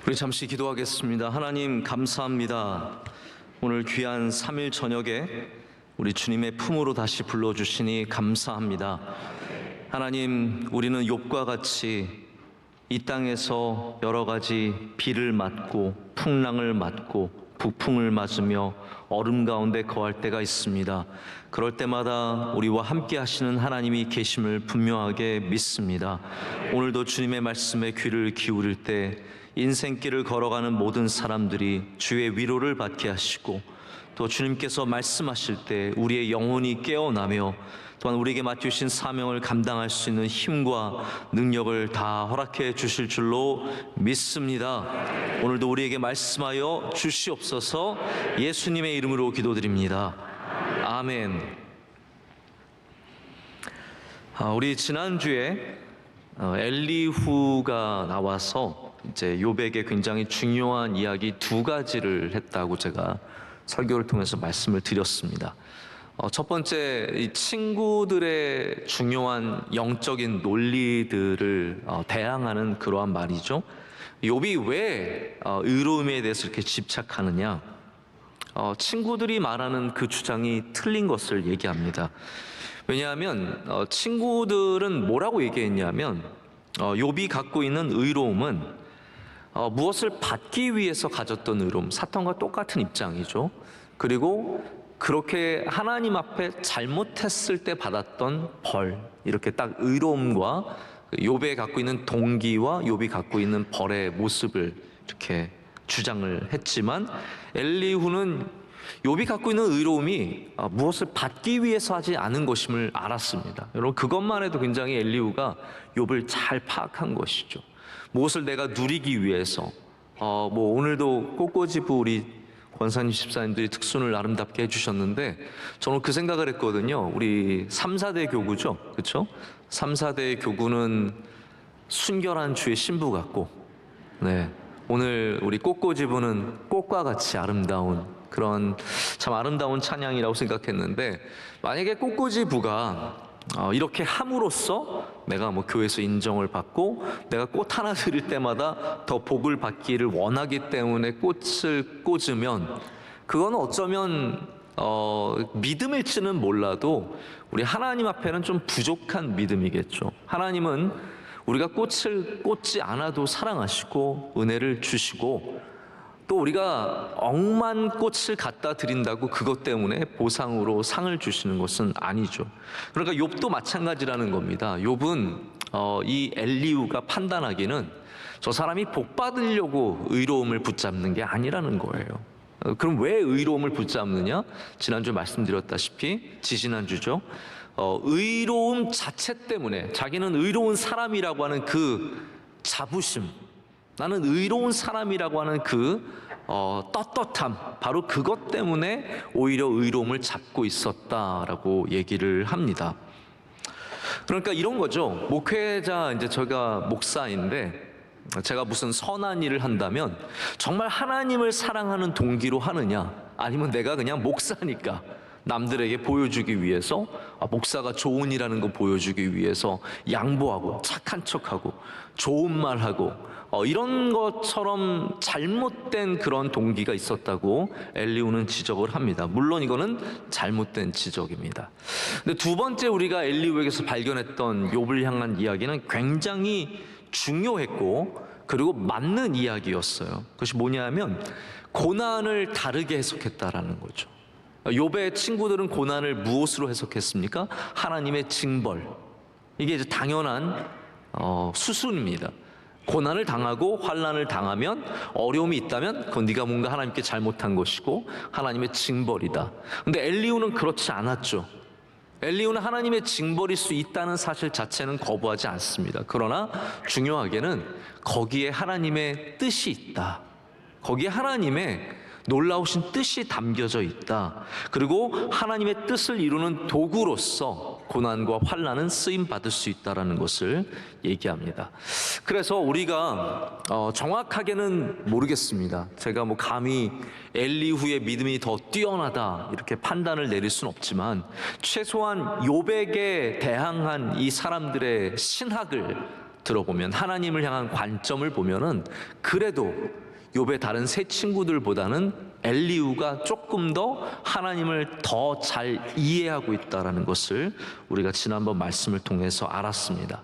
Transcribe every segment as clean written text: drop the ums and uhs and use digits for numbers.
우리 잠시 기도하겠습니다. 하나님 감사합니다. 오늘 귀한 3일 저녁에 우리 주님의 품으로 다시 불러주시니 감사합니다. 하나님, 우리는 욥과 같이 이 땅에서 여러 가지 비를 맞고 풍랑을 맞고 북풍을 맞으며 얼음 가운데 거할 때가 있습니다. 그럴 때마다 우리와 함께 하시는 하나님이 계심을 분명하게 믿습니다. 오늘도 주님의 말씀에 귀를 기울일 때 인생길을 걸어가는 모든 사람들이 주의 위로를 받게 하시고, 또 주님께서 말씀하실 때 우리의 영혼이 깨어나며 또한 우리에게 맡기신 사명을 감당할 수 있는 힘과 능력을 다 허락해 주실 줄로 믿습니다. 오늘도 우리에게 말씀하여 주시옵소서. 예수님의 이름으로 기도드립니다. 아멘. 우리 지난주에 엘리후가 나와서 이제 욥에게 굉장히 중요한 이야기 두 가지를 했다고 제가 설교를 통해서 말씀을 드렸습니다. 첫 번째, 이 친구들의 중요한 영적인 논리들을 대항하는 그러한 말이죠. 욥이 왜 의로움에 대해서 이렇게 집착하느냐? 친구들이 말하는 그 주장이 틀린 것을 얘기합니다. 왜냐하면 친구들은 뭐라고 얘기했냐면, 욥이 갖고 있는 의로움은 무엇을 받기 위해서 가졌던 의로움, 사탄과 똑같은 입장이죠. 그리고 그렇게 하나님 앞에 잘못했을 때 받았던 벌, 이렇게 딱 의로움과 욥이 갖고 있는 동기와 욥이 갖고 있는 벌의 모습을 이렇게 주장을 했지만, 엘리후는 욥이 갖고 있는 의로움이 무엇을 받기 위해서 하지 않은 것임을 알았습니다. 여러분, 그것만 해도 굉장히 엘리후가 욥을 잘 파악한 것이죠. 무엇을 내가 누리기 위해서, 오늘도 꽃꽂이부 우리 권사님 집사님들이 특순을 아름답게 해주셨는데, 저는 그 생각을 했거든요. 우리 3, 4대 교구죠, 그렇죠? 3, 4대 교구는 순결한 주의 신부 같고, 오늘 우리 꽃꽂이부는 꽃과 같이 아름다운 그런 참 아름다운 찬양이라고 생각했는데, 만약에 꽃꽂이부가 이렇게 함으로써 내가 교회에서 인정을 받고 내가 꽃 하나 드릴 때마다 더 복을 받기를 원하기 때문에 꽃을 꽂으면, 그건 어쩌면 믿음일지는 몰라도 우리 하나님 앞에는 좀 부족한 믿음이겠죠. 하나님은 우리가 꽃을 꽂지 않아도 사랑하시고 은혜를 주시고, 또 우리가 억만 꽃을 갖다 드린다고 그것 때문에 보상으로 상을 주시는 것은 아니죠. 그러니까 욥도 마찬가지라는 겁니다. 욥은 이 엘리후가 판단하기는 저 사람이 복 받으려고 의로움을 붙잡는 게 아니라는 거예요. 그럼 왜 의로움을 붙잡느냐? 지난주 말씀드렸다시피, 지지난주죠. 의로움 자체 때문에, 자기는 의로운 사람이라고 하는 그 자부심, 나는 의로운 사람이라고 하는 그 떳떳함, 바로 그것 때문에 오히려 의로움을 잡고 있었다라고 얘기를 합니다. 그러니까 이런 거죠. 목회자, 이제 제가 목사인데, 제가 무슨 선한 일을 한다면 정말 하나님을 사랑하는 동기로 하느냐, 아니면 내가 그냥 목사니까 남들에게 보여주기 위해서, 목사가 좋은 일하는 거 보여주기 위해서 양보하고 착한 척하고 좋은 말하고 이런 것처럼 잘못된 그런 동기가 있었다고 엘리후는 지적을 합니다. 물론 이거는 잘못된 지적입니다. 근데 두 번째 우리가 엘리후에게서 발견했던 욥을 향한 이야기는 굉장히 중요했고, 그리고 맞는 이야기였어요. 그것이 뭐냐면 고난을 다르게 해석했다라는 거죠. 욥의 친구들은 고난을 무엇으로 해석했습니까? 하나님의 징벌. 이게 이제 당연한 수순입니다. 고난을 당하고 환난을 당하면, 어려움이 있다면 그건 네가 뭔가 하나님께 잘못한 것이고 하나님의 징벌이다. 근데 엘리후는 그렇지 않았죠. 엘리후는 하나님의 징벌일 수 있다는 사실 자체는 거부하지 않습니다. 그러나 중요하게는 거기에 하나님의 뜻이 있다. 거기에 하나님의 놀라우신 뜻이 담겨져 있다. 그리고 하나님의 뜻을 이루는 도구로서 고난과 환난은 쓰임 받을 수 있다라는 것을 얘기합니다. 그래서 우리가 정확하게는 모르겠습니다. 제가 감히 엘리후의 믿음이 더 뛰어나다 이렇게 판단을 내릴 수는 없지만, 최소한 욥에게 대항한 이 사람들의 신학을 들어보면, 하나님을 향한 관점을 보면은 그래도 욥의 다른 세 친구들보다는 엘리후가 조금 더 하나님을 더 잘 이해하고 있다는 것을 우리가 지난번 말씀을 통해서 알았습니다.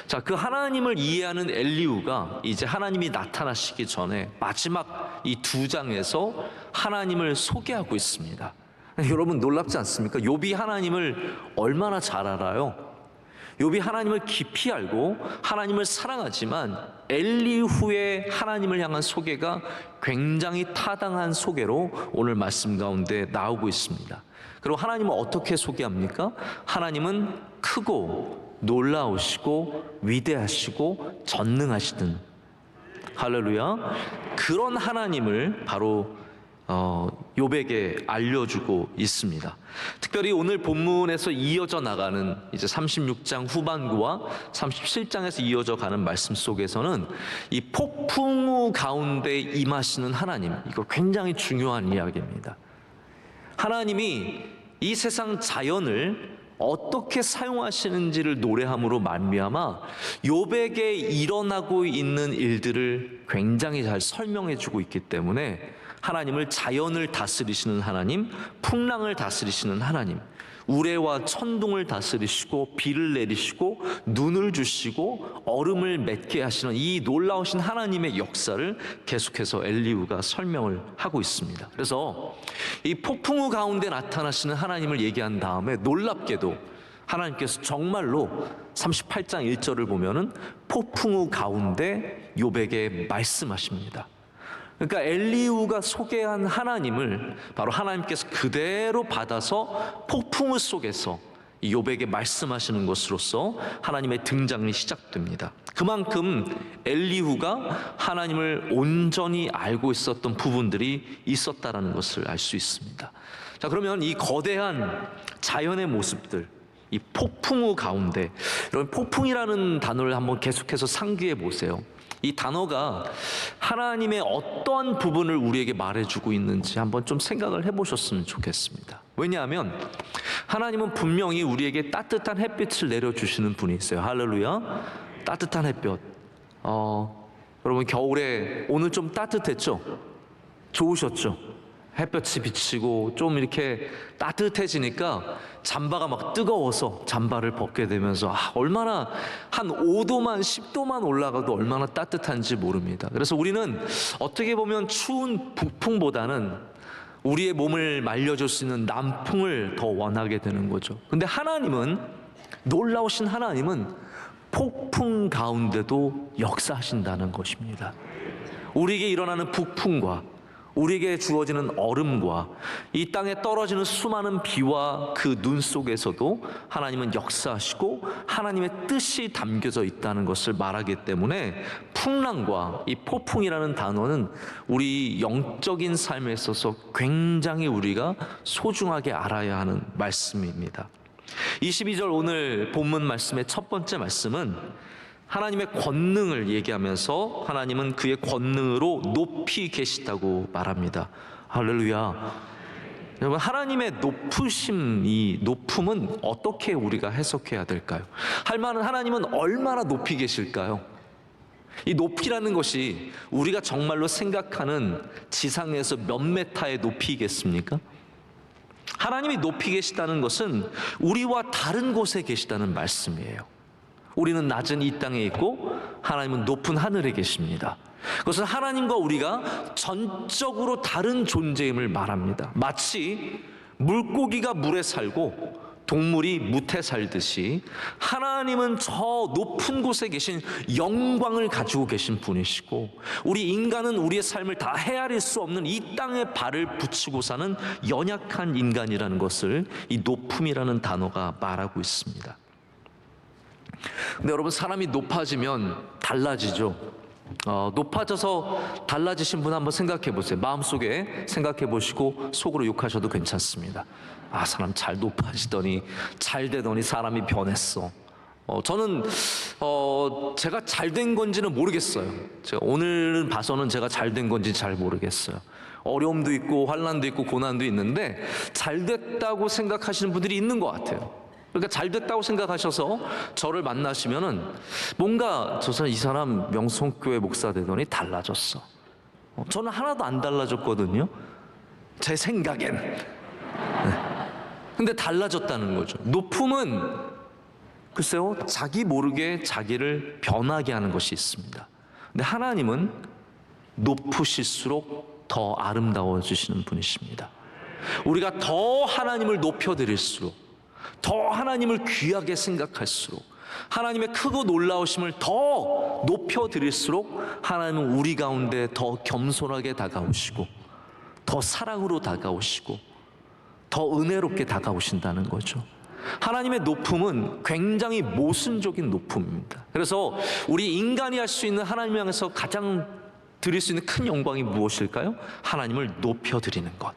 자, 그 하나님을 이해하는 엘리후가 이제 하나님이 나타나시기 전에 마지막 이 2장에서 하나님을 소개하고 있습니다. 여러분 놀랍지 않습니까? 욥이 하나님을 얼마나 잘 알아요? 욥이 하나님을 깊이 알고 하나님을 사랑하지만 엘리후의 하나님을 향한 소개가 굉장히 타당한 소개로 오늘 말씀 가운데 나오고 있습니다. 그리고 하나님은 어떻게 소개합니까? 하나님은 크고 놀라우시고 위대하시고 전능하시든, 할렐루야, 그런 하나님을 바로 욥에게 알려주고 있습니다. 특별히 오늘 본문에서 이어져 나가는 이제 36장 후반부와 37장에서 이어져 가는 말씀 속에서는 이 폭풍 우 가운데 임하시는 하나님, 이거 굉장히 중요한 이야기입니다. 하나님이 이 세상 자연을 어떻게 사용하시는지를 노래함으로 말미암아 욥에게 일어나고 있는 일들을 굉장히 잘 설명해 주고 있기 때문에 하나님을 자연을 다스리시는 하나님, 풍랑을 다스리시는 하나님, 우레와 천둥을 다스리시고 비를 내리시고 눈을 주시고 얼음을 맺게 하시는 이 놀라우신 하나님의 역사를 계속해서 엘리후가 설명을 하고 있습니다. 그래서 이 폭풍우 가운데 나타나시는 하나님을 얘기한 다음에 놀랍게도 하나님께서 정말로 38장 1절을 보면은 폭풍우 가운데 욥에게 말씀하십니다. 그러니까 엘리후가 소개한 하나님을 바로 하나님께서 그대로 받아서 폭풍우 속에서 욥에게 말씀하시는 것으로서 하나님의 등장이 시작됩니다. 그만큼 엘리후가 하나님을 온전히 알고 있었던 부분들이 있었다라는 것을 알 수 있습니다. 자, 그러면 이 거대한 자연의 모습들, 이 폭풍우 가운데, 여러분 폭풍이라는 단어를 한번 계속해서 상기해 보세요. 이 단어가 하나님의 어떠한 부분을 우리에게 말해주고 있는지 한번 좀 생각을 해보셨으면 좋겠습니다. 왜냐하면 하나님은 분명히 우리에게 따뜻한 햇빛을 내려주시는 분이세요. 할렐루야. 따뜻한 햇볕. 여러분 겨울에 오늘 좀 따뜻했죠? 좋으셨죠? 햇볕이 비치고 좀 이렇게 따뜻해지니까 잠바가 막 뜨거워서 잠바를 벗게 되면서 얼마나 한 5도만 10도만 올라가도 얼마나 따뜻한지 모릅니다. 그래서 우리는 어떻게 보면 추운 북풍보다는 우리의 몸을 말려줄 수 있는 남풍을 더 원하게 되는 거죠. 근데 하나님은, 놀라우신 하나님은 폭풍 가운데도 역사하신다는 것입니다. 우리에게 일어나는 북풍과 우리에게 주어지는 얼음과 이 땅에 떨어지는 수많은 비와 그 눈 속에서도 하나님은 역사하시고 하나님의 뜻이 담겨져 있다는 것을 말하기 때문에 풍랑과 이 폭풍이라는 단어는 우리 영적인 삶에 있어서 굉장히 우리가 소중하게 알아야 하는 말씀입니다. 22절 오늘 본문 말씀의 첫 번째 말씀은 하나님의 권능을 얘기하면서 하나님은 그의 권능으로 높이 계시다고 말합니다. 할렐루야. 여러분 하나님의 높으심, 이 높음은 어떻게 우리가 해석해야 될까요? 할 만한 하나님은 얼마나 높이 계실까요? 이 높이라는 것이 우리가 정말로 생각하는 지상에서 몇 메타의 높이겠습니까? 하나님이 높이 계시다는 것은 우리와 다른 곳에 계시다는 말씀이에요. 우리는 낮은 이 땅에 있고 하나님은 높은 하늘에 계십니다. 그것은 하나님과 우리가 전적으로 다른 존재임을 말합니다. 마치 물고기가 물에 살고 동물이 무태 살듯이 하나님은 저 높은 곳에 계신 영광을 가지고 계신 분이시고 우리 인간은 우리의 삶을 다 헤아릴 수 없는 이 땅에 발을 붙이고 사는 연약한 인간이라는 것을 이 높음이라는 단어가 말하고 있습니다. 근데 여러분 사람이 높아지면 달라지죠. 높아져서 달라지신 분 한번 생각해 보세요. 마음속에 생각해 보시고 속으로 욕하셔도 괜찮습니다. 사람 잘 높아지더니 잘 되더니 사람이 변했어. 저는 제가 잘 된 건지는 모르겠어요. 제가 오늘 봐서는 제가 잘 된 건지 잘 모르겠어요. 어려움도 있고 환난도 있고 고난도 있는데 잘 됐다고 생각하시는 분들이 있는 것 같아요. 그러니까 잘 됐다고 생각하셔서 저를 만나시면은 뭔가 이 사람 명성교회 목사 되더니 달라졌어. 저는 하나도 안 달라졌거든요. 제 생각엔. 네. 근데 달라졌다는 거죠. 높음은 글쎄요, 자기 모르게 자기를 변하게 하는 것이 있습니다. 근데 하나님은 높으실수록 더 아름다워지시는 분이십니다. 우리가 더 하나님을 높여드릴수록, 더 하나님을 귀하게 생각할수록, 하나님의 크고 놀라우심을 더 높여드릴수록 하나님은 우리 가운데 더 겸손하게 다가오시고, 더 사랑으로 다가오시고, 더 은혜롭게 다가오신다는 거죠. 하나님의 높음은 굉장히 모순적인 높음입니다. 그래서 우리 인간이 할 수 있는 하나님 향해서 가장 드릴 수 있는 큰 영광이 무엇일까요? 하나님을 높여드리는 것,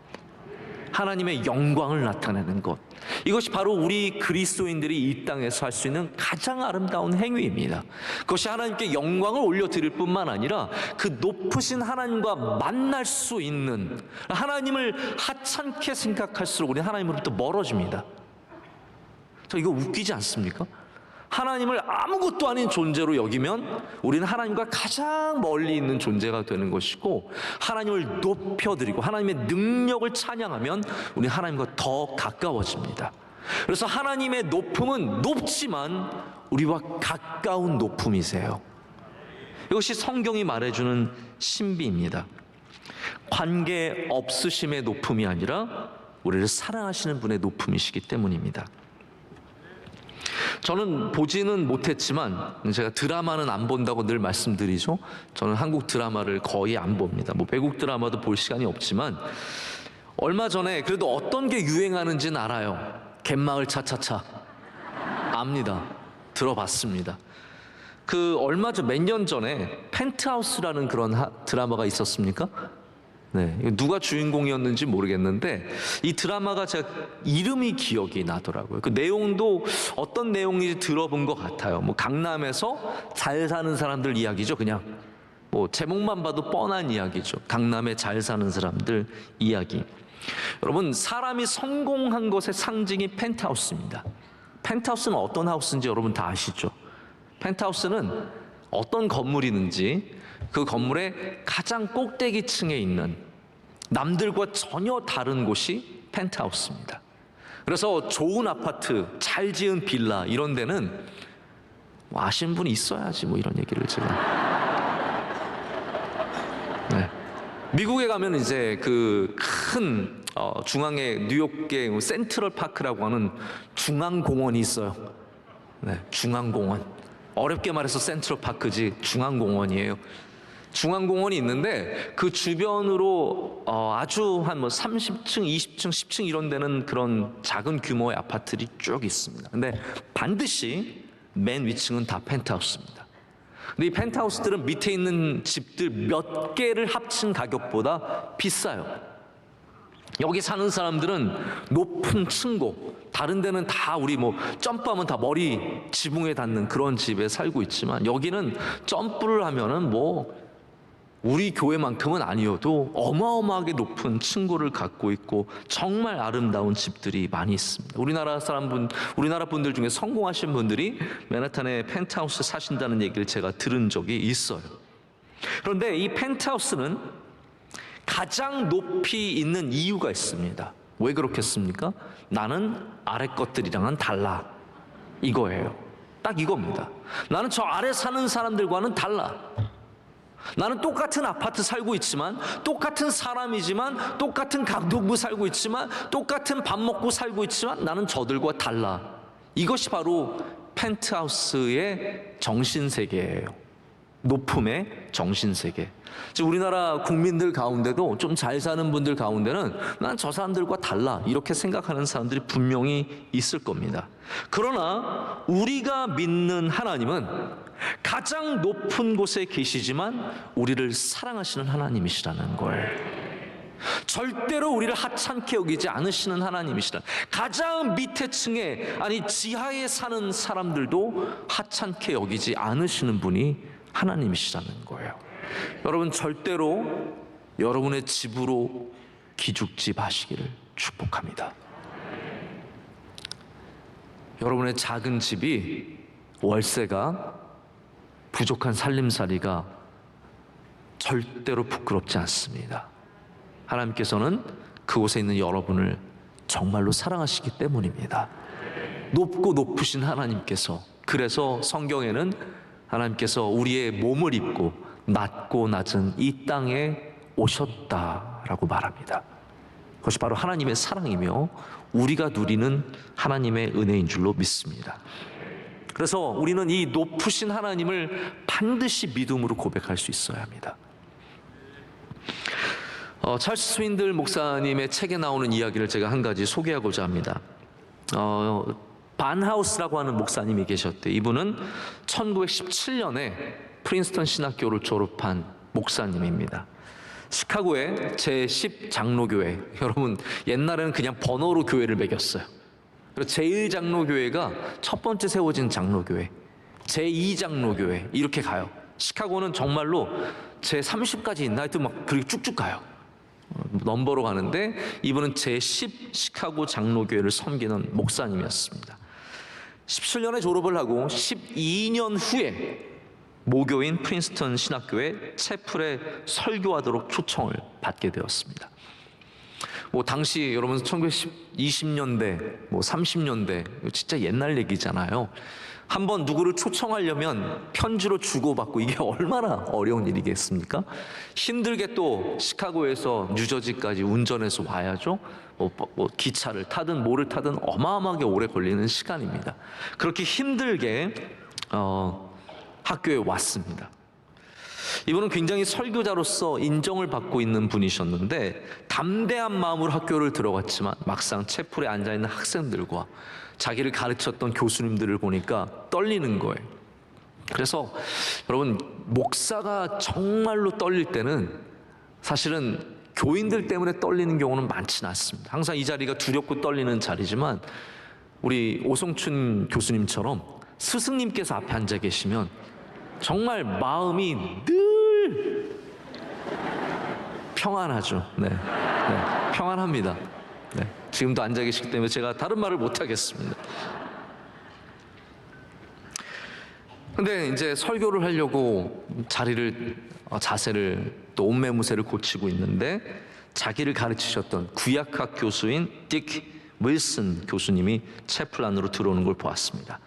하나님의 영광을 나타내는 것. 이것이 바로 우리 그리스도인들이 이 땅에서 할 수 있는 가장 아름다운 행위입니다. 그것이 하나님께 영광을 올려드릴 뿐만 아니라 그 높으신 하나님과 만날 수 있는, 하나님을 하찮게 생각할수록 우리는 하나님으로부터 멀어집니다. 저 이거 웃기지 않습니까? 하나님을 아무것도 아닌 존재로 여기면 우리는 하나님과 가장 멀리 있는 존재가 되는 것이고, 하나님을 높여드리고 하나님의 능력을 찬양하면 우리는 하나님과 더 가까워집니다. 그래서 하나님의 높음은 높지만 우리와 가까운 높음이세요. 이것이 성경이 말해주는 신비입니다. 관계 없으심의 높음이 아니라 우리를 사랑하시는 분의 높음이시기 때문입니다. 저는 보지는 못했지만, 제가 드라마는 안 본다고 늘 말씀드리죠. 저는 한국 드라마를 거의 안 봅니다. 외국 드라마도 볼 시간이 없지만, 얼마 전에 그래도 어떤 게 유행하는지는 알아요. 갯마을 차차차 압니다. 들어봤습니다. 얼마 전, 몇 년 전에 펜트하우스라는 그런 드라마가 있었습니까? 네, 누가 주인공이었는지 모르겠는데 이 드라마가 제가 이름이 기억이 나더라고요. 그 내용도 어떤 내용인지 들어본 것 같아요. 강남에서 잘 사는 사람들 이야기죠. 그냥 제목만 봐도 뻔한 이야기죠. 강남에 잘 사는 사람들 이야기. 여러분, 사람이 성공한 것의 상징이 펜트하우스입니다. 펜트하우스는 어떤 하우스인지 여러분 다 아시죠? 펜트하우스는 어떤 건물이든지 그 건물의 가장 꼭대기층에 있는 남들과 전혀 다른 곳이 펜트하우스입니다. 그래서 좋은 아파트, 잘 지은 빌라 이런 데는 아시는 분이 있어야지 이런 얘기를 제가. 네. 미국에 가면 이제 그 큰 중앙에 뉴욕의 센트럴 파크라고 하는 중앙공원이 있어요. 네, 중앙공원. 어렵게 말해서 센트럴 파크지 중앙공원이에요. 중앙공원이 있는데 그 주변으로 아주 한 30층, 20층, 10층 이런 데는 그런 작은 규모의 아파트들이 쭉 있습니다. 근데 반드시 맨 위층은 다 펜트하우스입니다. 근데 이 펜트하우스들은 밑에 있는 집들 몇 개를 합친 가격보다 비싸요. 여기 사는 사람들은 높은 층고, 다른 데는 다 우리 점프하면 다 머리 지붕에 닿는 그런 집에 살고 있지만, 여기는 점프를 하면은 우리 교회만큼은 아니어도 어마어마하게 높은 층고를 갖고 있고 정말 아름다운 집들이 많이 있습니다. 우리나라 분들 중에 성공하신 분들이 맨하탄에 펜트하우스 사신다는 얘기를 제가 들은 적이 있어요. 그런데 이 펜트하우스는 가장 높이 있는 이유가 있습니다. 왜 그렇겠습니까? 나는 아래 것들이랑은 달라, 이거예요. 딱 이겁니다. 나는 저 아래 사는 사람들과는 달라. 나는 똑같은 아파트 살고 있지만, 똑같은 사람이지만, 똑같은 강동구 살고 있지만, 똑같은 밥 먹고 살고 있지만 나는 저들과 달라. 이것이 바로 펜트하우스의 정신세계예요. 높음의 정신세계. 즉 우리나라 국민들 가운데도 좀 잘 사는 분들 가운데는 난 저 사람들과 달라 이렇게 생각하는 사람들이 분명히 있을 겁니다. 그러나 우리가 믿는 하나님은 가장 높은 곳에 계시지만 우리를 사랑하시는 하나님이시라는 걸, 절대로 우리를 하찮게 여기지 않으시는 하나님이시라. 가장 밑에 층에, 아니 지하에 사는 사람들도 하찮게 여기지 않으시는 분이 하나님이시라는 거예요. 여러분, 절대로 여러분의 집으로 기죽지 마시기를 축복합니다. 여러분의 작은 집이 월세가 부족한 살림살이가 절대로 부끄럽지 않습니다. 하나님께서는 그곳에 있는 여러분을 정말로 사랑하시기 때문입니다. 높고 높으신 하나님께서, 그래서 성경에는 하나님께서 우리의 몸을 입고 낮고 낮은 이 땅에 오셨다라고 말합니다. 그것이 바로 하나님의 사랑이며 우리가 누리는 하나님의 은혜인 줄로 믿습니다. 그래서 우리는 이 높으신 하나님을 반드시 믿음으로 고백할 수 있어야 합니다. 찰스 스윈들 목사님의 책에 나오는 이야기를 제가 한 가지 소개하고자 합니다. 반하우스라고 하는 목사님이 계셨대요. 이분은 1917년에 프린스턴 신학교를 졸업한 목사님입니다. 시카고의 제10 장로교회, 여러분 옛날에는 그냥 번호로 교회를 매겼어요. 그리고 제1장로교회가 첫 번째 세워진 장로교회, 제2장로교회 이렇게 가요. 시카고는 정말로 제30까지 있나 하여튼 막 그렇게 쭉쭉 가요. 넘버로 가는데 이분은 제10 시카고 장로교회를 섬기는 목사님이었습니다. 17년에 졸업을 하고 12년 후에 모교인 프린스턴 신학교에 채플에 설교하도록 초청을 받게 되었습니다. 당시 여러분 1920년대, 30년대 진짜 옛날 얘기잖아요. 한번 누구를 초청하려면 편지로 주고받고 이게 얼마나 어려운 일이겠습니까? 힘들게 또 시카고에서 뉴저지까지 운전해서 와야죠. 기차를 타든 뭐를 타든 어마어마하게 오래 걸리는 시간입니다. 그렇게 힘들게 학교에 왔습니다. 이분은 굉장히 설교자로서 인정을 받고 있는 분이셨는데 담대한 마음으로 학교를 들어갔지만 막상 채플에 앉아있는 학생들과 자기를 가르쳤던 교수님들을 보니까 떨리는 거예요. 그래서 여러분, 목사가 정말로 떨릴 때는 사실은 교인들 때문에 떨리는 경우는 많지는 않습니다. 항상 이 자리가 두렵고 떨리는 자리지만 우리 오성춘 교수님처럼 스승님께서 앞에 앉아 계시면 정말 마음이 늘 평안하죠. 네, 평안합니다. 네, 지금도 앉아 계시기 때문에 제가 다른 말을 못 하겠습니다. 근데 이제 설교를 하려고 자세를 또 옷매무새를 고치고 있는데 자기를 가르치셨던 구약학 교수인 딕 윌슨 교수님이 채플 안으로 들어오는 걸 보았습니다.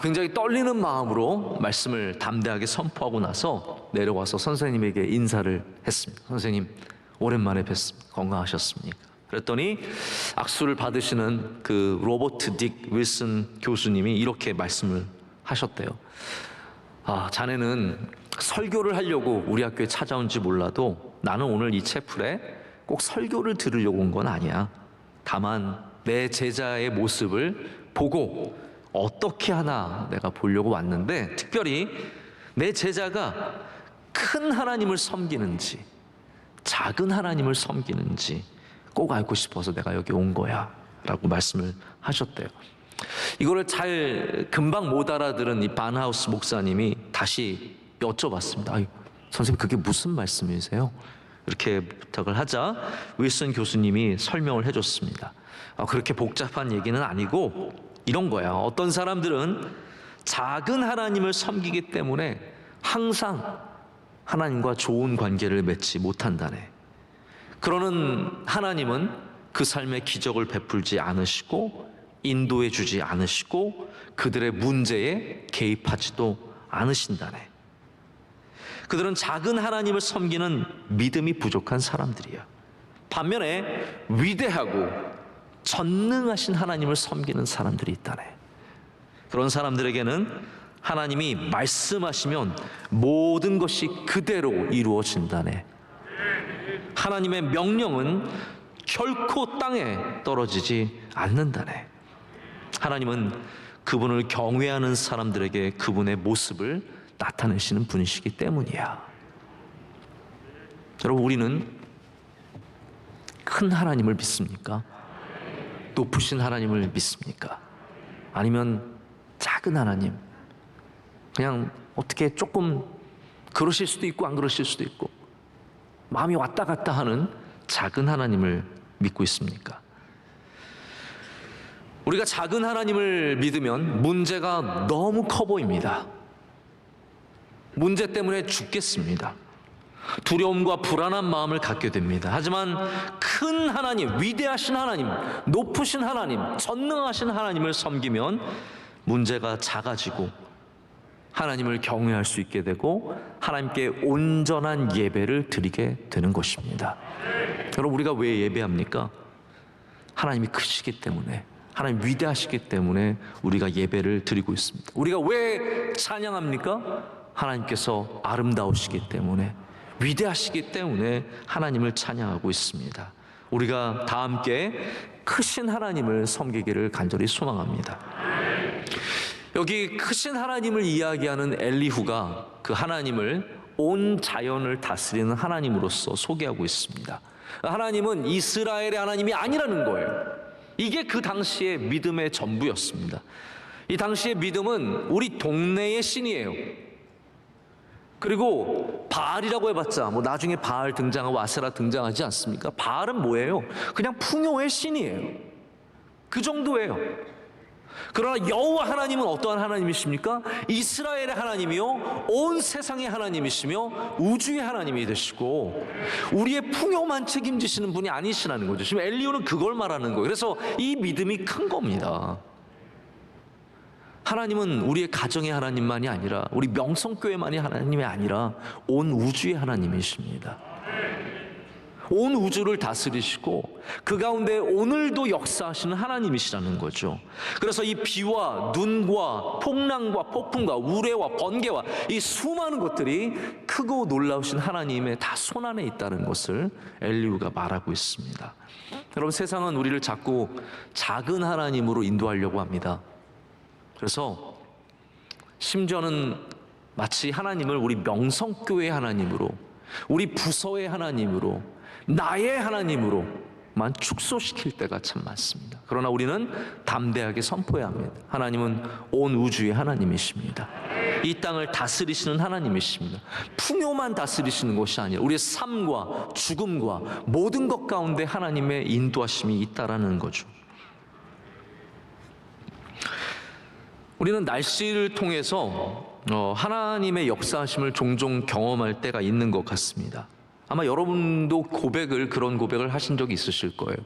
굉장히 떨리는 마음으로 말씀을 담대하게 선포하고 나서 내려와서 선생님에게 인사를 했습니다. 선생님, 오랜만에 뵙습니다. 건강하셨습니까? 그랬더니 악수를 받으시는 그 로버트 딕 윌슨 교수님이 이렇게 말씀을 하셨대요. 자네는 설교를 하려고 우리 학교에 찾아온지 몰라도 나는 오늘 이 채플에 꼭 설교를 들으려고 온 건 아니야. 다만 내 제자의 모습을 보고 어떻게 하나 내가 보려고 왔는데, 특별히 내 제자가 큰 하나님을 섬기는지 작은 하나님을 섬기는지 꼭 알고 싶어서 내가 여기 온 거야 라고 말씀을 하셨대요. 이거를 금방 못 알아들은 이 반하우스 목사님이 다시 여쭤봤습니다. 선생님, 그게 무슨 말씀이세요? 이렇게 부탁을 하자 윌슨 교수님이 설명을 해줬습니다. 그렇게 복잡한 얘기는 아니고 이런 거야. 어떤 사람들은 작은 하나님을 섬기기 때문에 항상 하나님과 좋은 관계를 맺지 못한다네. 그러는 하나님은 그 삶에 기적을 베풀지 않으시고 인도해 주지 않으시고 그들의 문제에 개입하지도 않으신다네. 그들은 작은 하나님을 섬기는 믿음이 부족한 사람들이야. 반면에 위대하고 전능하신 하나님을 섬기는 사람들이 있다네. 그런 사람들에게는 하나님이 말씀하시면 모든 것이 그대로 이루어진다네. 하나님의 명령은 결코 땅에 떨어지지 않는다네. 하나님은 그분을 경외하는 사람들에게 그분의 모습을 나타내시는 분이시기 때문이야. 여러분, 우리는 큰 하나님을 믿습니까? 높으신 하나님을 믿습니까? 아니면 작은 하나님, 그냥 어떻게 조금 그러실 수도 있고 안 그러실 수도 있고 마음이 왔다 갔다 하는 작은 하나님을 믿고 있습니까? 우리가 작은 하나님을 믿으면 문제가 너무 커 보입니다. 문제 때문에 죽겠습니다. 두려움과 불안한 마음을 갖게 됩니다. 하지만 큰 하나님, 위대하신 하나님, 높으신 하나님, 전능하신 하나님을 섬기면 문제가 작아지고 하나님을 경외할 수 있게 되고 하나님께 온전한 예배를 드리게 되는 것입니다. 여러분, 우리가 왜 예배합니까? 하나님이 크시기 때문에, 하나님 위대하시기 때문에 우리가 예배를 드리고 있습니다. 우리가 왜 찬양합니까? 하나님께서 아름다우시기 때문에, 위대하시기 때문에 하나님을 찬양하고 있습니다. 우리가 다 함께 크신 하나님을 섬기기를 간절히 소망합니다. 여기 크신 하나님을 이야기하는 엘리후가 그 하나님을 온 자연을 다스리는 하나님으로서 소개하고 있습니다. 하나님은 이스라엘의 하나님이 아니라는 거예요. 이게 그 당시의 믿음의 전부였습니다. 이 당시의 믿음은 우리 동네의 신이에요. 그리고 바알이라고 해봤자 뭐 나중에 바알 등장하고 아세라 등장하지 않습니까? 바알은 뭐예요? 그냥 풍요의 신이에요. 그 정도예요. 그러나 여호와 하나님은 어떠한 하나님이십니까? 이스라엘의 하나님이요, 온 세상의 하나님이시며 우주의 하나님이 되시고 우리의 풍요만 책임지시는 분이 아니시라는 거죠. 지금 엘리후는 그걸 말하는 거예요. 그래서 이 믿음이 큰 겁니다. 하나님은 우리의 가정의 하나님만이 아니라, 우리 명성교회만이 하나님이 아니라 온 우주의 하나님이십니다. 온 우주를 다스리시고 그 가운데 오늘도 역사하시는 하나님이시라는 거죠. 그래서 이 비와 눈과 폭랑과 폭풍과 우레와 번개와 이 수많은 것들이 크고 놀라우신 하나님의 다 손안에 있다는 것을 엘리후가 말하고 있습니다. 여러분, 세상은 우리를 자꾸 작은 하나님으로 인도하려고 합니다. 그래서 심지어는 마치 하나님을 우리 명성교회의 하나님으로, 우리 부서의 하나님으로, 나의 하나님으로만 축소시킬 때가 참 많습니다. 그러나 우리는 담대하게 선포해야 합니다. 하나님은 온 우주의 하나님이십니다. 이 땅을 다스리시는 하나님이십니다. 풍요만 다스리시는 것이 아니라 우리의 삶과 죽음과 모든 것 가운데 하나님의 인도하심이 있다라는 거죠. 우리는 날씨를 통해서 하나님의 역사하심을 종종 경험할 때가 있는 것 같습니다. 아마 여러분도 그런 고백을 하신 적이 있으실 거예요.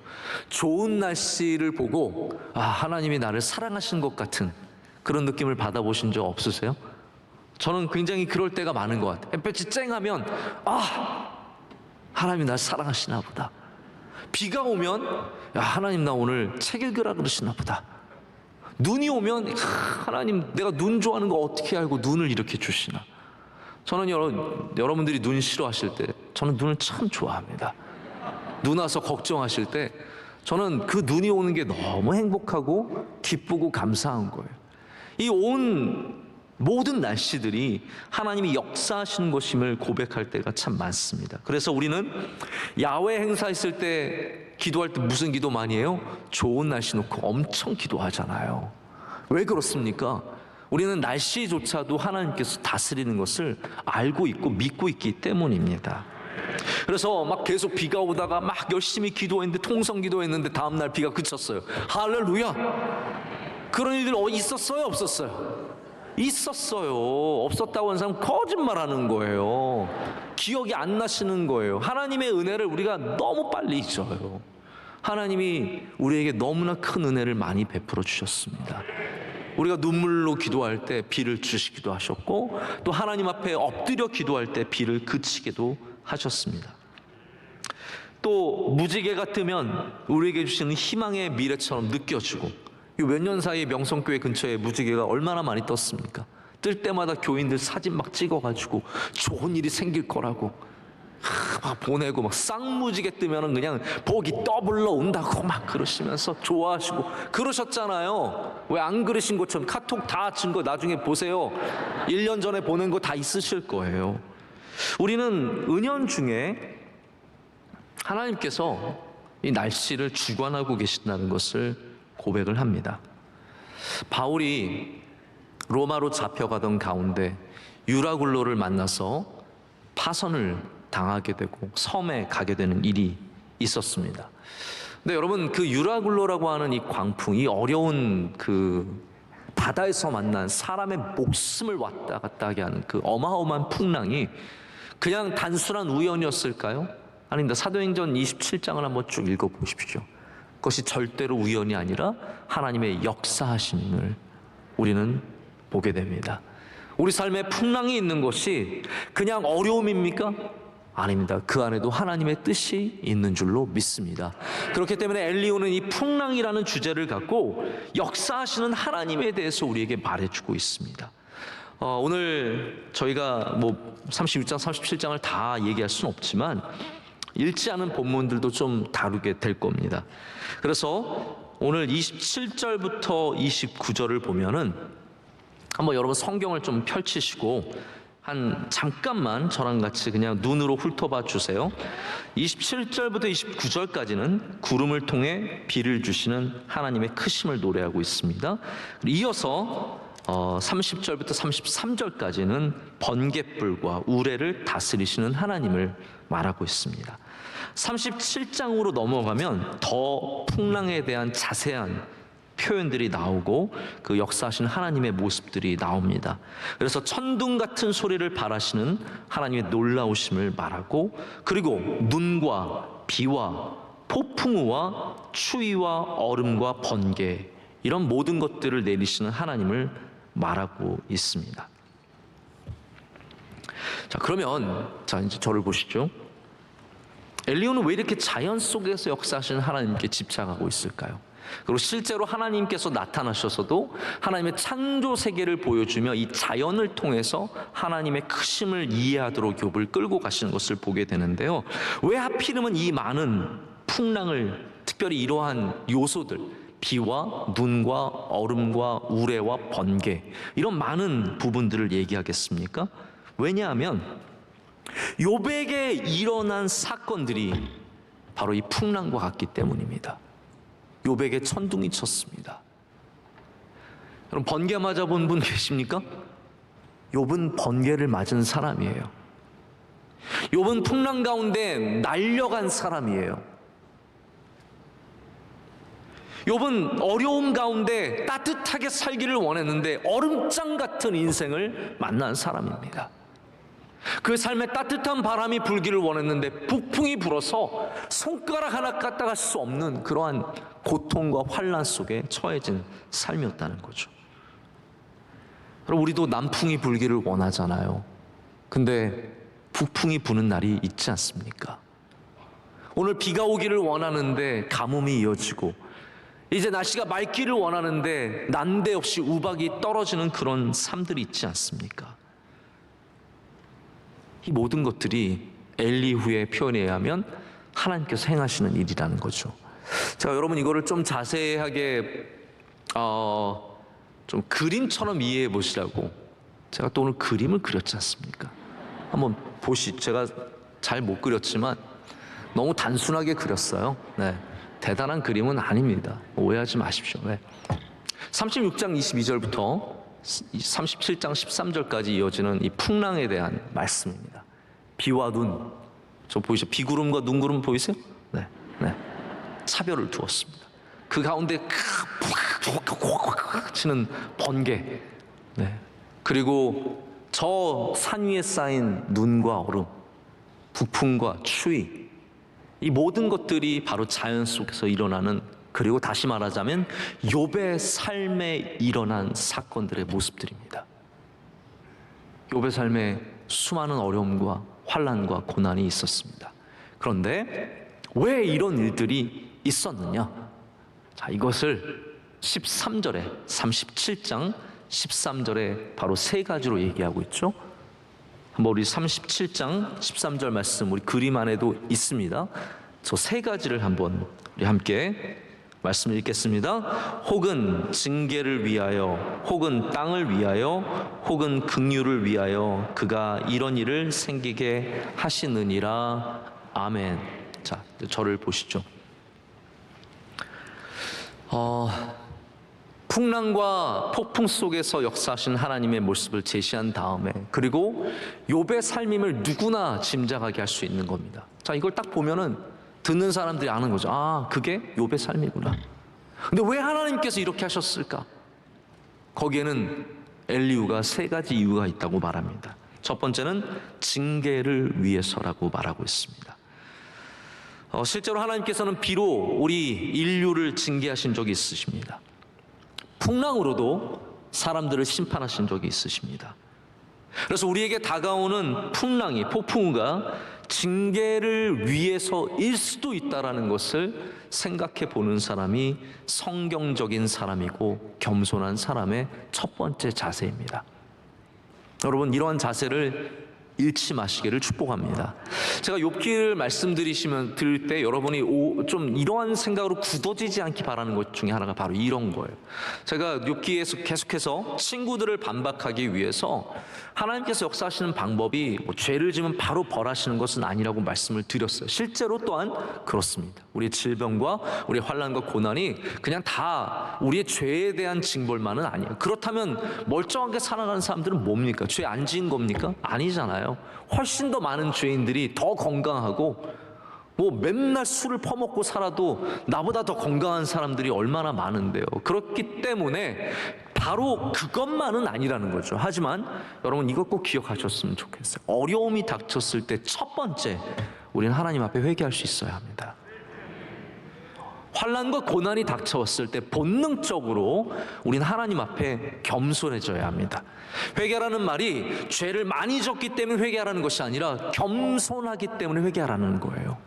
좋은 날씨를 보고 하나님이 나를 사랑하시는 것 같은 그런 느낌을 받아보신 적 없으세요? 저는 굉장히 그럴 때가 많은 것 같아요. 햇볕이 쨍하면 하나님이 나를 사랑하시나 보다. 비가 오면 하나님 나 오늘 책 읽으라 그러시나 보다. 눈이 오면 하나님 내가 눈 좋아하는 거 어떻게 알고 눈을 이렇게 주시나. 저는 여러분들이 눈 싫어하실 때 저는 눈을 참 좋아합니다. 눈 와서 걱정하실 때 저는 그 눈이 오는 게 너무 행복하고 기쁘고 감사한 거예요. 이 모든 날씨들이 하나님이 역사하시는 것임을 고백할 때가 참 많습니다. 그래서 우리는 야외 행사 있을 때 기도할 때 무슨 기도 많이 해요? 좋은 날씨 놓고 엄청 기도하잖아요. 왜 그렇습니까? 우리는 날씨조차도 하나님께서 다스리는 것을 알고 있고 믿고 있기 때문입니다. 그래서 막 계속 비가 오다가 막 열심히 기도했는데, 통성 기도했는데 다음날 비가 그쳤어요. 할렐루야! 그런 일들 있었어요? 없었어요? 있었어요. 없었다고 하는 사람 거짓말하는 거예요. 기억이 안 나시는 거예요. 하나님의 은혜를 우리가 너무 빨리 잊어요. 하나님이 우리에게 너무나 큰 은혜를 많이 베풀어 주셨습니다. 우리가 눈물로 기도할 때 비를 주시기도 하셨고, 또 하나님 앞에 엎드려 기도할 때 비를 그치기도 하셨습니다. 또 무지개가 뜨면 우리에게 주시는 희망의 미래처럼 느껴지고, 이 몇 년 사이에 명성교회 근처에 무지개가 얼마나 많이 떴습니까? 뜰 때마다 교인들 사진 막 찍어가지고 좋은 일이 생길 거라고 막 보내고, 막 쌍무지개 뜨면은 그냥 복이 떠블러 온다고 막 그러시면서 좋아하시고 그러셨잖아요. 왜 안 그러신 것처럼 카톡 다 증거 나중에 보세요. 1년 전에 보낸 거 다 있으실 거예요. 우리는 은연중에 하나님께서 이 날씨를 주관하고 계신다는 것을 고백을 합니다. 바울이 로마로 잡혀가던 가운데 유라굴로를 만나서 파선을 당하게 되고 섬에 가게 되는 일이 있었습니다. 근데 여러분, 그 유라굴로라고 하는 이 광풍, 이 어려운 그 바다에서 만난 사람의 목숨을 왔다 갔다 하게 하는 그 어마어마한 풍랑이 그냥 단순한 우연이었을까요? 아닙니다. 사도행전 27장을 한번 쭉 읽어보십시오. 그것이 절대로 우연이 아니라 하나님의 역사하심을 우리는 보게 됩니다. 우리 삶에 풍랑이 있는 것이 그냥 어려움입니까? 아닙니다. 그 안에도 하나님의 뜻이 있는 줄로 믿습니다. 그렇기 때문에 엘리후는 이 풍랑이라는 주제를 갖고 역사하시는 하나님에 대해서 우리에게 말해주고 있습니다. 오늘 저희가 36장, 37장을 다 얘기할 수는 없지만 읽지 않은 본문들도 좀 다루게 될 겁니다. 그래서 오늘 27절부터 29절을 보면은 한번 여러분 성경을 좀 펼치시고 잠깐만 저랑 같이 그냥 눈으로 훑어봐 주세요. 27절부터 29절까지는 구름을 통해 비를 주시는 하나님의 크심을 노래하고 있습니다. 이어서 30절부터 33절까지는 번갯불과 우레를 다스리시는 하나님을 말하고 있습니다. 37장으로 넘어가면 더 풍랑에 대한 자세한 표현들이 나오고 그 역사하시는 하나님의 모습들이 나옵니다. 그래서 천둥 같은 소리를 발하시는 하나님의 놀라우심을 말하고, 그리고 눈과 비와 폭풍우와 추위와 얼음과 번개, 이런 모든 것들을 내리시는 하나님을 말하고 있습니다. 자, 그러면 이제 저를 보시죠. 엘리후는 왜 이렇게 자연 속에서 역사하시는 하나님께 집착하고 있을까요? 그리고 실제로 하나님께서 나타나셔서도 하나님의 창조 세계를 보여주며 이 자연을 통해서 하나님의 크심을 이해하도록 욥을 끌고 가시는 것을 보게 되는데요. 왜 하필이면 이 많은 풍랑을, 특별히 이러한 요소들, 비와 눈과 얼음과 우레와 번개, 이런 많은 부분들을 얘기하겠습니까? 왜냐하면 욥에게 일어난 사건들이 바로 이 풍랑과 같기 때문입니다. 욥에게 천둥이 쳤습니다. 여러분, 번개 맞아본 분 계십니까? 욥은 번개를 맞은 사람이에요. 욥은 풍랑 가운데 날려간 사람이에요. 욥은 어려움 가운데 따뜻하게 살기를 원했는데 얼음장 같은 인생을 만난 사람입니다. 그 삶에 따뜻한 바람이 불기를 원했는데 북풍이 불어서 손가락 하나 까딱할 수 없는 그러한 고통과 환난 속에 처해진 삶이었다는 거죠. 그럼 우리도 남풍이 불기를 원하잖아요. 근데 북풍이 부는 날이 있지 않습니까? 오늘 비가 오기를 원하는데 가뭄이 이어지고, 이제 날씨가 맑기를 원하는데 난데없이 우박이 떨어지는 그런 삶들이 있지 않습니까? 이 모든 것들이 엘리후의 표현에 의하면 하나님께서 행하시는 일이라는 거죠. 자, 여러분, 이거를 좀 자세하게 좀 그림처럼 이해해 보시라고 제가 또 오늘 그림을 그렸지 않습니까? 한번 제가 잘 못 그렸지만 너무 단순하게 그렸어요. 네, 대단한 그림은 아닙니다. 오해하지 마십시오. 네. 36장 22절부터 37장 13절까지 이어지는 이 풍랑에 대한 말씀입니다. 비와 눈, 저 보이시죠? 비구름과 눈구름 보이세요? 네, 네. 차별을 두었습니다. 그 가운데 치는 번개, 네. 그리고 저 산 위에 쌓인 눈과 얼음, 북풍과 추위, 이 모든 것들이 바로 자연 속에서 일어나는, 그리고 다시 말하자면 욥의 삶에 일어난 사건들의 모습들입니다. 욥의 삶에 수많은 어려움과 환난과 고난이 있었습니다. 그런데 왜 이런 일들이 있었느냐? 자, 이것을 13절에 37장 13절에 바로 세 가지로 얘기하고 있죠. 한번 우리 37장 13절 말씀, 우리 그림 안에도 있습니다. 저 세 가지를 한번 우리 함께 말씀 읽겠습니다. 혹은 징계를 위하여, 혹은 땅을 위하여, 혹은 긍휼을 위하여 그가 이런 일을 생기게 하시느니라. 아멘. 자, 저를 보시죠. 풍랑과 폭풍 속에서 역사하신 하나님의 모습을 제시한 다음에, 그리고 욥의 삶임을 누구나 짐작하게 할 수 있는 겁니다. 자, 이걸 딱 보면은 듣는 사람들이 아는 거죠. 아, 그게 욥의 삶이구나. 근데 왜 하나님께서 이렇게 하셨을까? 거기에는 엘리후가 세 가지 이유가 있다고 말합니다. 첫 번째는 징계를 위해서라고 말하고 있습니다. 실제로 하나님께서는 비록 우리 인류를 징계하신 적이 있으십니다. 풍랑으로도 사람들을 심판하신 적이 있으십니다. 그래서 우리에게 다가오는 풍랑이, 폭풍우가 징계를 위해서일 수도 있다라는 것을 생각해 보는 사람이 성경적인 사람이고 겸손한 사람의 첫 번째 자세입니다. 여러분, 이러한 자세를 잃지 마시기를 축복합니다. 제가 욥기를 들을 때 여러분이 좀 이러한 생각으로 굳어지지 않기 바라는 것 중에 하나가 바로 이런 거예요. 제가 욥기에서 계속해서 친구들을 반박하기 위해서 하나님께서 역사하시는 방법이 죄를 지으면 바로 벌하시는 것은 아니라고 말씀을 드렸어요. 실제로 또한 그렇습니다. 우리의 질병과 우리의 환난과 고난이 그냥 다 우리의 죄에 대한 징벌만은 아니에요. 그렇다면 멀쩡하게 살아가는 사람들은 뭡니까? 죄 안 지은 겁니까? 아니잖아요. 훨씬 더 많은 죄인들이 더 건강하고 맨날 술을 퍼먹고 살아도 나보다 더 건강한 사람들이 얼마나 많은데요. 그렇기 때문에 바로 그것만은 아니라는 거죠. 하지만 여러분, 이것 꼭 기억하셨으면 좋겠어요. 어려움이 닥쳤을 때 첫 번째, 우리는 하나님 앞에 회개할 수 있어야 합니다. 환난과 고난이 닥쳐왔을 때 본능적으로 우리는 하나님 앞에 겸손해져야 합니다. 회개라는 말이 죄를 많이 졌기 때문에 회개하라는 것이 아니라 겸손하기 때문에 회개하라는 거예요.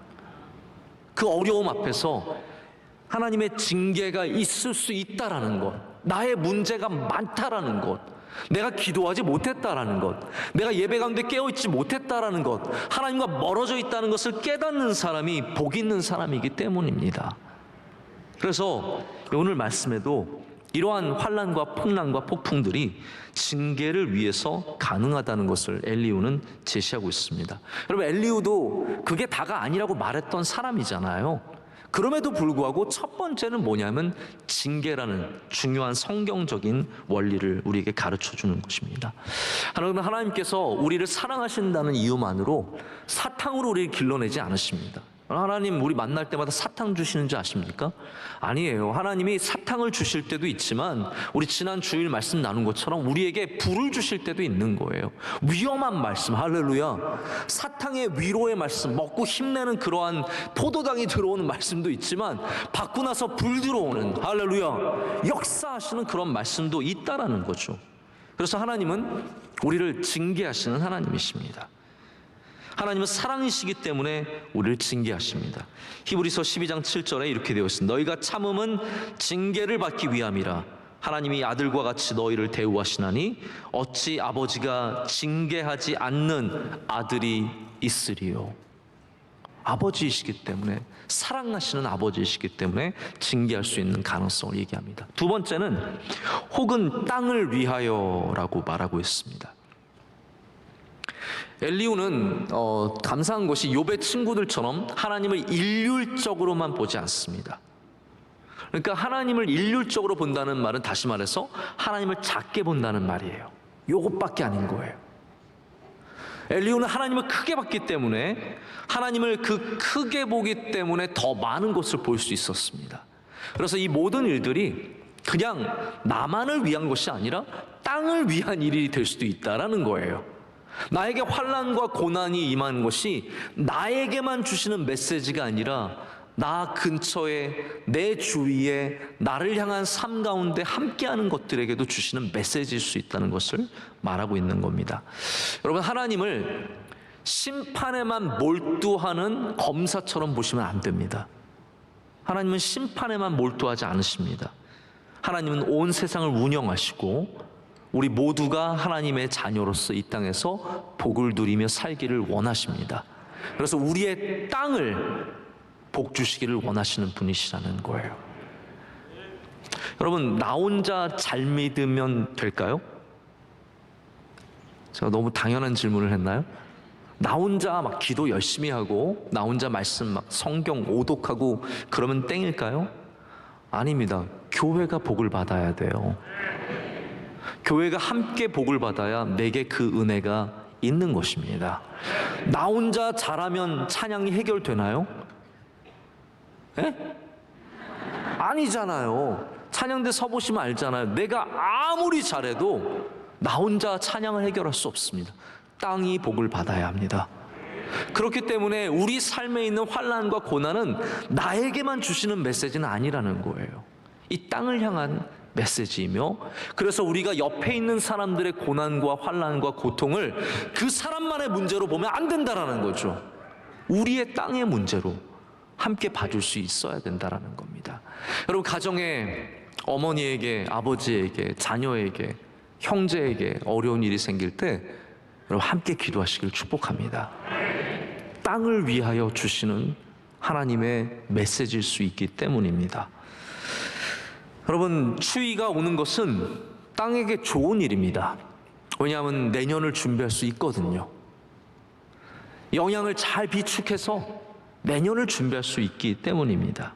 그 어려움 앞에서 하나님의 징계가 있을 수 있다라는 것, 나의 문제가 많다라는 것, 내가 기도하지 못했다라는 것, 내가 예배 가운데 깨어있지 못했다라는 것, 하나님과 멀어져 있다는 것을 깨닫는 사람이 복 있는 사람이기 때문입니다. 그래서 오늘 말씀에도 이러한 환난과 풍랑과 폭풍들이 징계를 위해서 가능하다는 것을 엘리후는 제시하고 있습니다. 여러분, 엘리후도 그게 다가 아니라고 말했던 사람이잖아요. 그럼에도 불구하고 첫 번째는 뭐냐면 징계라는 중요한 성경적인 원리를 우리에게 가르쳐 주는 것입니다. 하나님께서 우리를 사랑하신다는 이유만으로 사탕으로 우리를 길러내지 않으십니다. 하나님 우리 만날 때마다 사탕 주시는지 아십니까? 아니에요. 하나님이 사탕을 주실 때도 있지만 우리 지난 주일 말씀 나눈 것처럼 우리에게 불을 주실 때도 있는 거예요. 위험한 말씀, 할렐루야. 사탕의 위로의 말씀, 먹고 힘내는 그러한 포도당이 들어오는 말씀도 있지만 받고 나서 불 들어오는, 할렐루야, 역사하시는 그런 말씀도 있다라는 거죠. 그래서 하나님은 우리를 징계하시는 하나님이십니다. 하나님은 사랑이시기 때문에 우리를 징계하십니다. 히브리서 12장 7절에 이렇게 되어 있습니다. 너희가 참음은 징계를 받기 위함이라. 하나님이 아들과 같이 너희를 대우하시나니 어찌 아버지가 징계하지 않는 아들이 있으리요. 아버지이시기 때문에, 사랑하시는 아버지이시기 때문에 징계할 수 있는 가능성을 얘기합니다. 두 번째는 혹은 땅을 위하여라고 말하고 있습니다. 엘리후는 감사한 것이 욥의 친구들처럼 하나님을 일률적으로만 보지 않습니다. 그러니까 하나님을 일률적으로 본다는 말은 다시 말해서 하나님을 작게 본다는 말이에요. 요것밖에 아닌 거예요. 엘리후는 하나님을 크게 봤기 때문에, 하나님을 그 크게 보기 때문에 더 많은 것을 볼 수 있었습니다. 그래서 이 모든 일들이 그냥 나만을 위한 것이 아니라 땅을 위한 일이 될 수도 있다라는 거예요. 나에게 환난과 고난이 임한 것이 나에게만 주시는 메시지가 아니라 나 근처에, 내 주위에, 나를 향한 삶 가운데 함께하는 것들에게도 주시는 메시지일 수 있다는 것을 말하고 있는 겁니다. 여러분, 하나님을 심판에만 몰두하는 검사처럼 보시면 안 됩니다. 하나님은 심판에만 몰두하지 않으십니다. 하나님은 온 세상을 운영하시고 우리 모두가 하나님의 자녀로서 이 땅에서 복을 누리며 살기를 원하십니다. 그래서 우리의 땅을 복 주시기를 원하시는 분이시라는 거예요. 여러분, 나 혼자 잘 믿으면 될까요? 제가 너무 당연한 질문을 했나요? 나 혼자 막 기도 열심히 하고 나 혼자 말씀 막 성경 오독하고 그러면 땡일까요? 아닙니다. 교회가 복을 받아야 돼요. 교회가 함께 복을 받아야 내게 그 은혜가 있는 것입니다. 나 혼자 잘하면 찬양이 해결되나요? 에? 아니잖아요. 찬양대 서보시면 알잖아요. 내가 아무리 잘해도 나 혼자 찬양을 해결할 수 없습니다. 땅이 복을 받아야 합니다. 그렇기 때문에 우리 삶에 있는 환난과 고난은 나에게만 주시는 메시지는 아니라는 거예요. 이 땅을 향한 메시지이며, 그래서 우리가 옆에 있는 사람들의 고난과 환난과 고통을 그 사람만의 문제로 보면 안 된다라는 거죠. 우리의 땅의 문제로 함께 봐줄 수 있어야 된다라는 겁니다. 여러분, 가정에 어머니에게, 아버지에게, 자녀에게, 형제에게 어려운 일이 생길 때 여러분 함께 기도하시길 축복합니다. 땅을 위하여 주시는 하나님의 메시지일 수 있기 때문입니다. 여러분, 추위가 오는 것은 땅에게 좋은 일입니다. 왜냐하면 내년을 준비할 수 있거든요. 영양을 잘 비축해서 내년을 준비할 수 있기 때문입니다.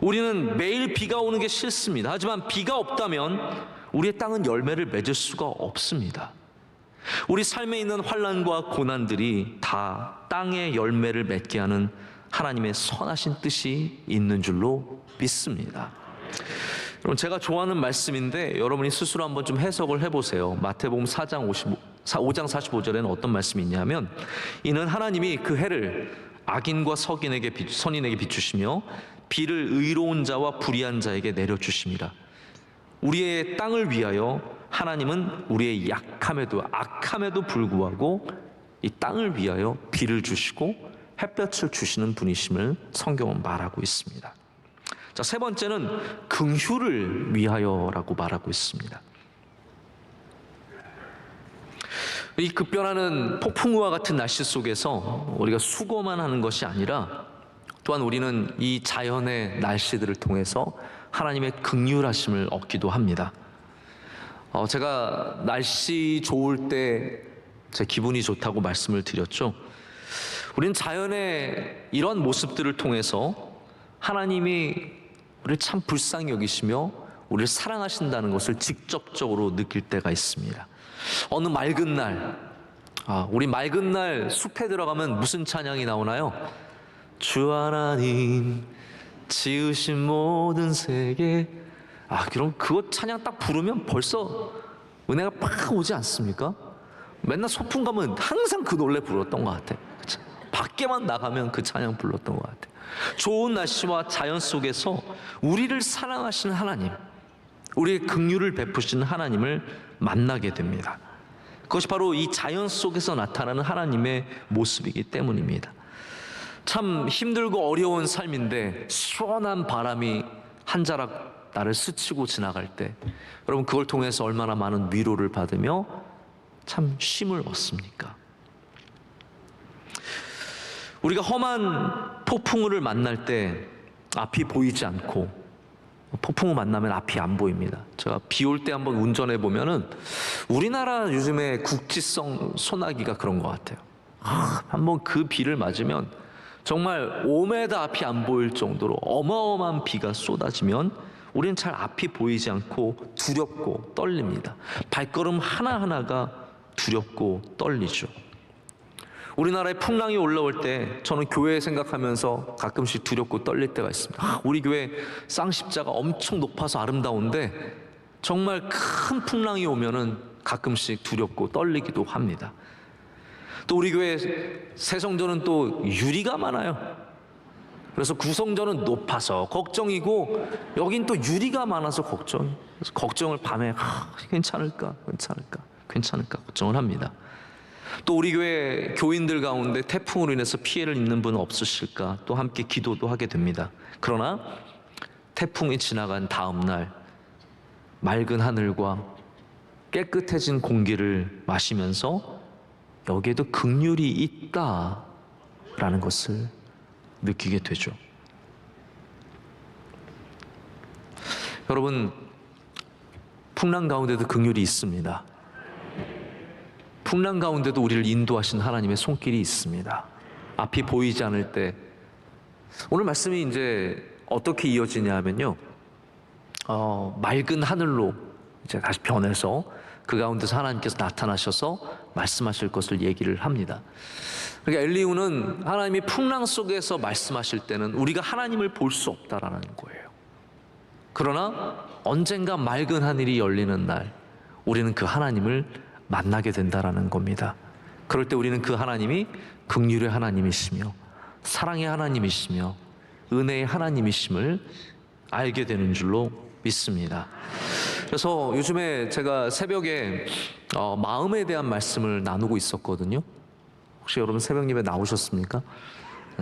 우리는 매일 비가 오는 게 싫습니다. 하지만 비가 없다면 우리의 땅은 열매를 맺을 수가 없습니다. 우리 삶에 있는 환난과 고난들이 다 땅의 열매를 맺게 하는 하나님의 선하신 뜻이 있는 줄로 믿습니다. 여러분, 제가 좋아하는 말씀인데 여러분이 스스로 한번 좀 해석을 해보세요. 마태복음 5장 45절에는 어떤 말씀이 있냐면, 이는 하나님이 그 해를 악인과 선인에게 비추시며 비를 의로운 자와 불의한 자에게 내려주심이라. 우리의 땅을 위하여 하나님은 우리의 약함에도 악함에도 불구하고 이 땅을 위하여 비를 주시고 햇볕을 주시는 분이심을 성경은 말하고 있습니다. 자, 세 번째는 긍휼을 위하여라고 말하고 있습니다. 이 급변하는 폭풍우와 같은 날씨 속에서 우리가 수고만 하는 것이 아니라 또한 우리는 이 자연의 날씨들을 통해서 하나님의 긍휼하심을 얻기도 합니다. 제가 날씨 좋을 때 제 기분이 좋다고 말씀을 드렸죠. 우리는 자연의 이런 모습들을 통해서 하나님이 우리를 참 불쌍히 여기시며 우리를 사랑하신다는 것을 직접적으로 느낄 때가 있습니다. 어느 맑은 날, 우리 맑은 날 숲에 들어가면 무슨 찬양이 나오나요? 주 하나님 지으신 모든 세계. 그럼 그거 찬양 딱 부르면 벌써 은혜가 팍 오지 않습니까? 맨날 소풍 가면 항상 그 노래 불렀던 것 같아요. 그쵸? 밖에만 나가면 그 찬양 불렀던 것 같아요. 좋은 날씨와 자연 속에서 우리를 사랑하시는 하나님, 우리의 긍휼을 베푸시는 하나님을 만나게 됩니다. 그것이 바로 이 자연 속에서 나타나는 하나님의 모습이기 때문입니다. 참 힘들고 어려운 삶인데 시원한 바람이 한 자락 나를 스치고 지나갈 때 여러분, 그걸 통해서 얼마나 많은 위로를 받으며 참 쉼을 얻습니까? 우리가 험한 폭풍우를 만날 때 앞이 보이지 않고, 폭풍우 만나면 앞이 안 보입니다. 제가 비 올 때 한번 운전해 보면은 우리나라 요즘에 국지성 소나기가 그런 것 같아요. 한번 그 비를 맞으면 정말 5m 앞이 안 보일 정도로 어마어마한 비가 쏟아지면 우리는 잘 앞이 보이지 않고 두렵고 떨립니다. 발걸음 하나하나가 두렵고 떨리죠. 우리나라에 풍랑이 올라올 때 저는 교회 생각하면서 가끔씩 두렵고 떨릴 때가 있습니다. 우리 교회 쌍십자가 엄청 높아서 아름다운데 정말 큰 풍랑이 오면은 가끔씩 두렵고 떨리기도 합니다. 또 우리 교회 새성전은 또 유리가 많아요. 그래서 구성전은 높아서 걱정이고 여긴 또 유리가 많아서 그래서 걱정을 밤에 괜찮을까 걱정을 합니다. 또 우리 교회 교인들 가운데 태풍으로 인해서 피해를 입는 분은 없으실까 또 함께 기도도 하게 됩니다. 그러나 태풍이 지나간 다음 날 맑은 하늘과 깨끗해진 공기를 마시면서 여기에도 긍휼이 있다라는 것을 느끼게 되죠. 여러분, 풍랑 가운데도 긍휼이 있습니다. 풍랑 가운데도 우리를 인도하신 하나님의 손길이 있습니다. 앞이 보이지 않을 때, 오늘 말씀이 이제 어떻게 이어지냐 하면요, 맑은 하늘로 이제 다시 변해서 그 가운데서 하나님께서 나타나셔서 말씀하실 것을 얘기를 합니다. 그러니까 엘리후는 하나님이 풍랑 속에서 말씀하실 때는 우리가 하나님을 볼 수 없다라는 거예요. 그러나 언젠가 맑은 하늘이 열리는 날 우리는 그 하나님을 만나게 된다라는 겁니다. 그럴 때 우리는 그 하나님이 긍휼의 하나님이시며 사랑의 하나님이시며 은혜의 하나님이심을 알게 되는 줄로 믿습니다. 그래서 요즘에 제가 새벽에 마음에 대한 말씀을 나누고 있었거든요. 혹시 여러분 새벽 예배 나오셨습니까?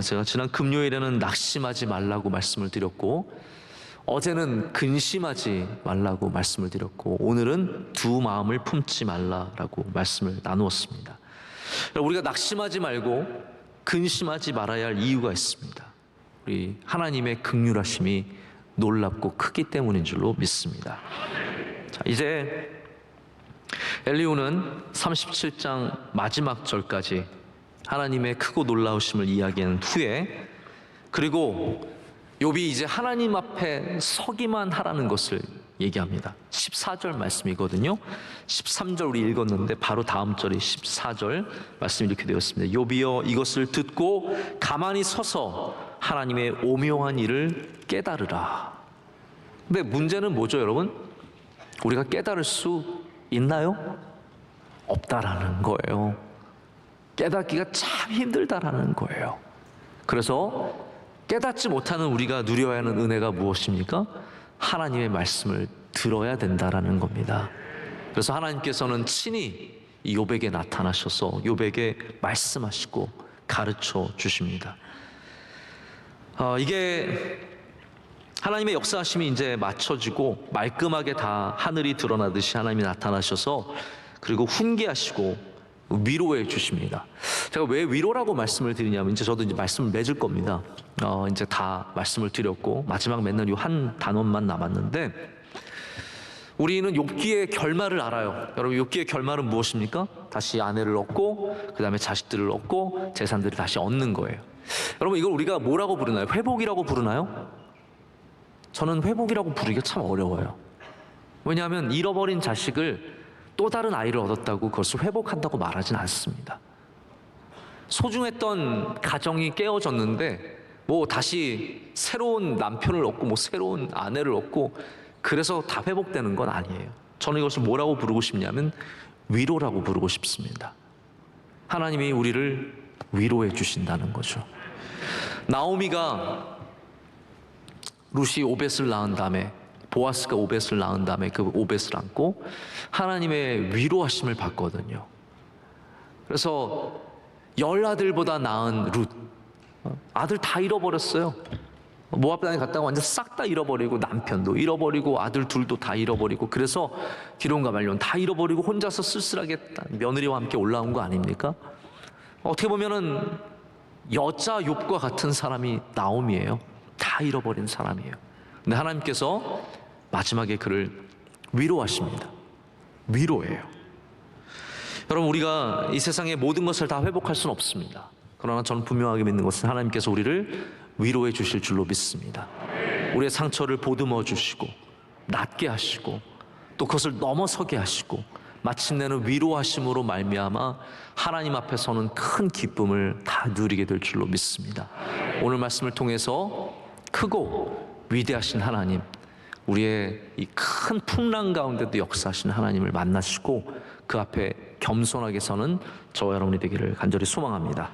제가 지난 금요일에는 낙심하지 말라고 말씀을 드렸고, 어제는 근심하지 말라고 말씀을 드렸고, 오늘은 두 마음을 품지 말라라고 말씀을 나누었습니다. 우리가 낙심하지 말고 근심하지 말아야 할 이유가 있습니다. 우리 하나님의 긍휼하심이 놀랍고 크기 때문인 줄로 믿습니다. 자, 이제 엘리후는 37장 마지막 절까지 하나님의 크고 놀라우심을 이야기한 후에, 그리고 욥이 이제 하나님 앞에 서기만 하라는 것을 얘기합니다. 14절 말씀이거든요. 13절 우리 읽었는데 바로 다음 절이 14절 말씀이 이렇게 되었습니다. 욥이여 이것을 듣고 가만히 서서 하나님의 오묘한 일을 깨달으라. 근데 문제는 뭐죠, 여러분? 우리가 깨달을 수 있나요? 없다라는 거예요. 깨닫기가 참 힘들다라는 거예요. 그래서 깨닫지 못하는 우리가 누려야 하는 은혜가 무엇입니까? 하나님의 말씀을 들어야 된다라는 겁니다. 그래서 하나님께서는 친히 욥에게 나타나셔서 욥에게 말씀하시고 가르쳐 주십니다. 이게 하나님의 역사하심이 이제 맞춰지고 말끔하게 다 하늘이 드러나듯이 하나님이 나타나셔서 그리고 훈계하시고 위로해 주십니다. 제가 왜 위로라고 말씀을 드리냐면, 이제 저도 이제 말씀을 맺을 겁니다. 이제 다 말씀을 드렸고 마지막 맺는 이 한 단원만 남았는데, 우리는 욥기의 결말을 알아요. 여러분, 욥기의 결말은 무엇입니까? 다시 아내를 얻고 그 다음에 자식들을 얻고 재산들을 다시 얻는 거예요. 여러분, 이걸 우리가 뭐라고 부르나요? 회복이라고 부르나요? 저는 회복이라고 부르기가 참 어려워요. 왜냐하면 잃어버린 자식을 또 다른 아이를 얻었다고 그것을 회복한다고 말하진 않습니다. 소중했던 가정이 깨어졌는데 뭐 다시 새로운 남편을 얻고 뭐 새로운 아내를 얻고 그래서 다 회복되는 건 아니에요. 저는 이것을 뭐라고 부르고 싶냐면 위로라고 부르고 싶습니다. 하나님이 우리를 위로해 주신다는 거죠. 나오미가 룻이 오벳을 낳은 다음에, 보아스가 오벳을 낳은 다음에 그 오벳을 안고 하나님의 위로하심을 받거든요. 그래서 10아들보다 나은 룻, 아들 다 잃어버렸어요. 모압 땅에 갔다가 완전 싹 다 잃어버리고, 남편도 잃어버리고 아들 둘도 다 잃어버리고, 그래서 기론과 말론 다 잃어버리고 혼자서 쓸쓸하게 며느리와 함께 올라온 거 아닙니까? 어떻게 보면은 여자 욥과 같은 사람이 나오미예요. 다 잃어버린 사람이에요. 근데 하나님께서 마지막에 그를 위로하십니다. 위로예요. 여러분, 우리가 이 세상의 모든 것을 다 회복할 수는 없습니다. 그러나 저는 분명하게 믿는 것은 하나님께서 우리를 위로해 주실 줄로 믿습니다. 우리의 상처를 보듬어 주시고 낫게 하시고 또 그것을 넘어서게 하시고 마침내는 위로하심으로 말미암아 하나님 앞에서는 큰 기쁨을 다 누리게 될 줄로 믿습니다. 오늘 말씀을 통해서 크고 위대하신 하나님, 우리의 이 큰 풍랑 가운데도 역사하신 하나님을 만나시고 그 앞에 겸손하게 서는 저와 여러분이 되기를 간절히 소망합니다.